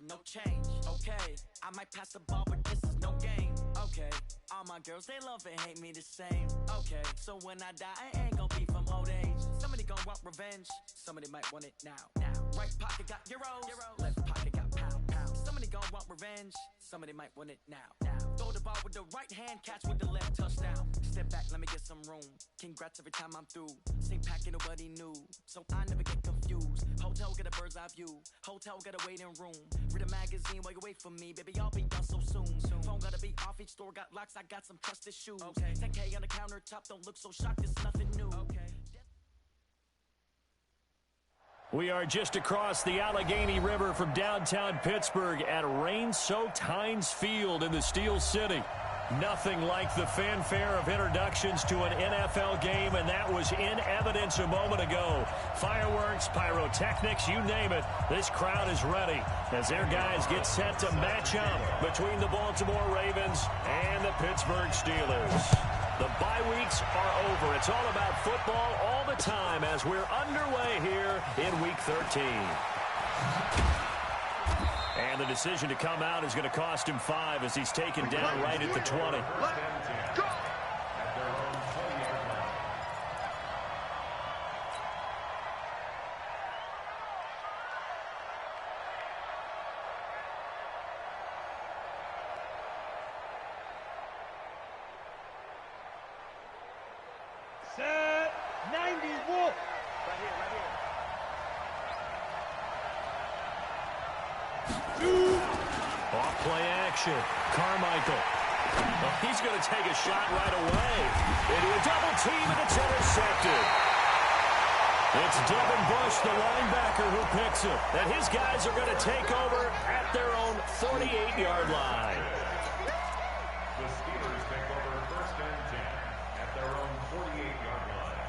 no change. Okay, I might pass the ball, but this is no game. Okay, all my girls, they love and hate me the same. Okay, so when I die, I ain't gonna be from old age. Somebody gonna want revenge, somebody might want it now. Right pocket got euros, left pocket got pound. Somebody gonna want revenge, somebody might want it now. Throw the ball with the right hand, catch with the left, touchdown. Step back, let me get some room. Congrats every time I'm through. Same packet, nobody knew, so I never get confused. Hotel get a bird's eye view, hotel get a waiting room. Read a magazine while you wait for me, baby, I'll be done so soon. Phone gotta be off, each store got locks, I got some trusted shoes. 10K on the countertop, don't look so shocked, it's nothing new. We are just across the Allegheny River from downtown Pittsburgh at rain-soaked Heinz Field in the Steel City. Nothing like the fanfare of introductions to an NFL game, and that was in evidence a moment ago. Fireworks, pyrotechnics, you name it. This crowd is ready as their guys get set to match up between the Baltimore Ravens and the Pittsburgh Steelers. The bye weeks are over. It's all about football all the time as we're underway here in Week 13. And the decision to come out is going to cost him 5 as he's taken down right at the 20. Set 90 Wolf. Right here. Off play action. Carmichael. Well, he's going to take a shot right away. Into a double team, and it's intercepted. It's Devin Bush, the linebacker, who picks him. And his guys are going to take over at their own 48-yard line. The Steelers take over 1st and 10 at their own 48-yard line.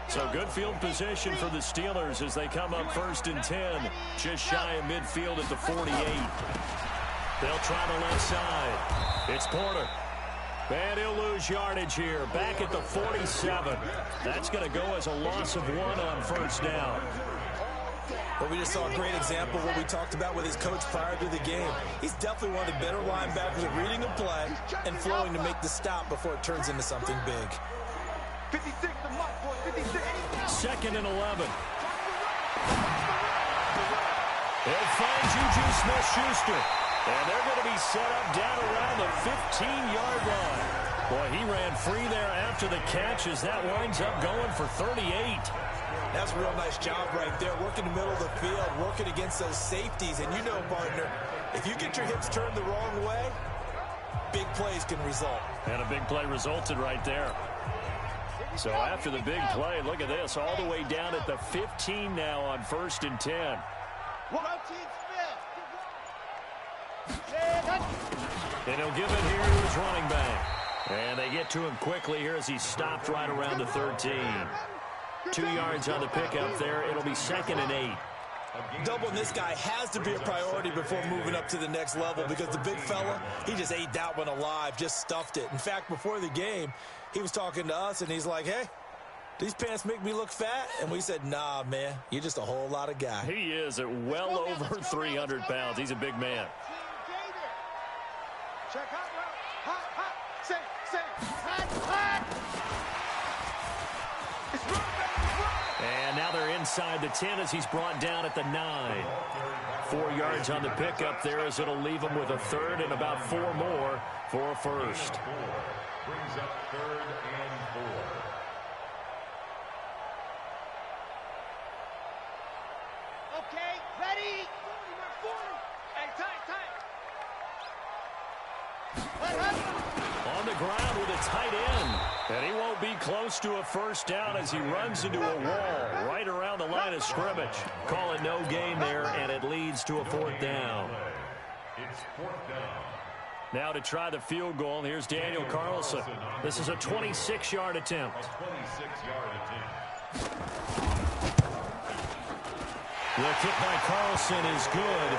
So good field position for the Steelers as they come up 1st and 10, just shy of midfield at the 48. They'll try the left side. It's Porter. And he'll lose yardage here, back at the 47. That's going to go as a loss of 1 on 1st down. Well, we just saw a great example of what we talked about with his coach prior to the game. He's definitely one of the better linebackers at reading a play and flowing to make the stop before it turns into something big. 56, the mark for 56. 2nd and 11. He'll find Juju Smith-Schuster. And they're going to be set up down around the 15-yard line. Boy, he ran free there after the catch as that winds up going for 38. That's a real nice job right there, working the middle of the field, working against those safeties. And you know, partner, if you get your hips turned the wrong way, big plays can result. And a big play resulted right there. So after the big play, look at this, all the way down at the 15 now on 1st and 10. And he'll give it here to his running back. And they get to him quickly here as he's stopped right around the 13. 2 yards on the pickup there. It'll be 2nd and 8. Doubling this guy has to be a priority before moving up to the next level because the big fella, he just ate that one alive, just stuffed it. In fact, before the game, he was talking to us, and he's like, hey, these pants make me look fat? And we said, nah, man, you're just a whole lot of guy. He is at well over 300 pounds. He's a big man. Check hot, hot, say, hot. And now they're inside the 10 as he's brought down at the 9. 4 yards on the pickup there as it'll leave him with a 3rd and about 4 more for a 1st. Brings up 3rd and 4. Okay, ready? Hey, time. On the ground with a tight end. And he won't be close to a 1st down as he runs into a wall right around the line of scrimmage. Call it no gain there, and it leads to a 4th down. It's 4th down. Now to try the field goal, here's Daniel Carlson. This is a 26-yard attempt. 26-yard attempt. The kick by Carlson is good.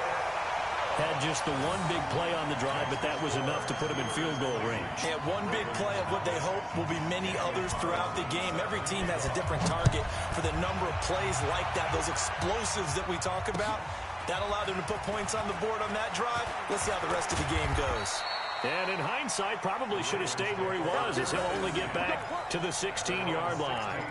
Had just the one big play on the drive, but that was enough to put him in field goal range. Yeah, one big play of what they hope will be many others throughout the game. Every team has a different target for the number of plays like that, those explosives that we talk about. That allowed them to put points on the board on that drive. Let's see how the rest of the game goes. And in hindsight, probably should have stayed where he was, as he'll only get back to the 16-yard line.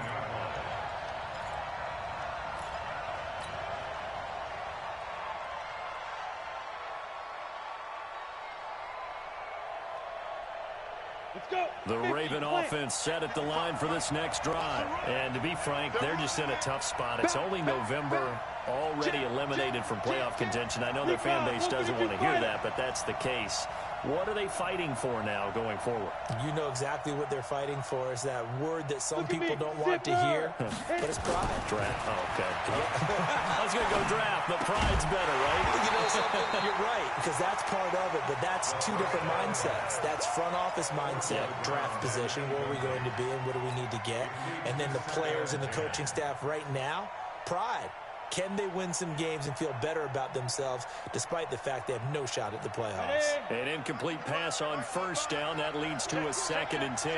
Let's go. The Raven offense set at the line for this next drive. And to be frank, they're just in a tough spot. It's only November, already eliminated from playoff contention. I know their fan base doesn't want to hear that, but that's the case. What are they fighting for now going forward? You know exactly what they're fighting for. Is that word that some people don't want to hear, but it's pride. Draft. Oh, okay. I was going to go draft, but pride's better, right? You know something? You're right, because that's part of it, but that's two different mindsets. That's front office mindset, draft position, where are we going to be and what do we need to get? And then the players and the coaching staff right now, pride. Can they win some games and feel better about themselves despite the fact they have no shot at the playoffs? An incomplete pass on first down. That leads to a 2nd and 10.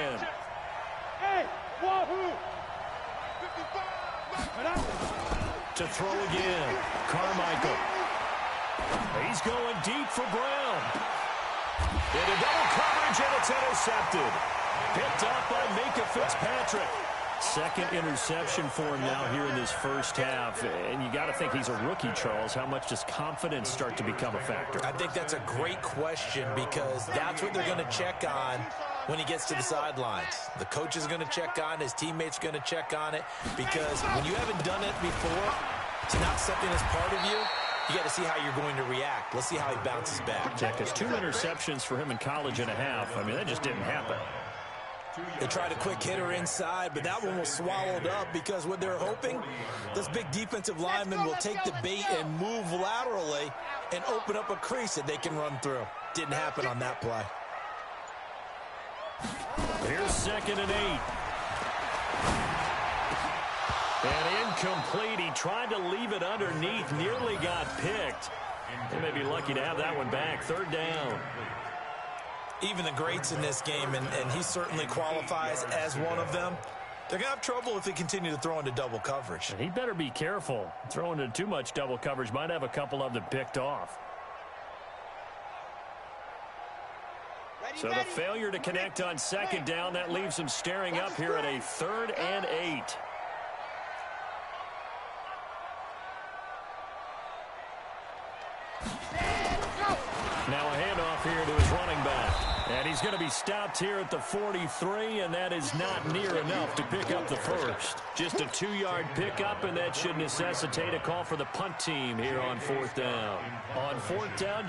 Hey, wahoo! To throw again, Carmichael. He's going deep for Brown. Into double coverage, and it's intercepted. Picked up by Minkah Fitzpatrick. 2nd interception for him now here in this first half. And you got to think he's a rookie, Charles. How much does confidence start to become a factor? I think that's a great question because that's what they're going to check on when he gets to the sidelines. The coach is going to check on, his teammates are going to check on it, because when you haven't done it before, it's not something that's part of you. You got to see how you're going to react. Let's see how he bounces back. Yeah, because 2 interceptions for him in college and a half. I mean, that just didn't happen. They tried a quick hitter inside, but that one was swallowed up because what they're hoping, this big defensive lineman will take the bait and move laterally and open up a crease that they can run through. Didn't happen on that play. Here's 2nd and 8. And incomplete. He tried to leave it underneath, nearly got picked. They may be lucky to have that one back. 3rd down. Even the greats in this game, and he certainly qualifies as one of them, they're going to have trouble if they continue to throw into double coverage. And he better be careful. Throwing into too much double coverage might have a couple of them picked off. So the failure to connect on 2nd down, that leaves them staring up here at a 3rd and 8. Now a handoff here to his running back. And he's going to be stopped here at the 43, and that is not near enough to pick up the first. Just a 2-yard pickup, and that should necessitate a call for the punt team here on 4th down. On 4th down,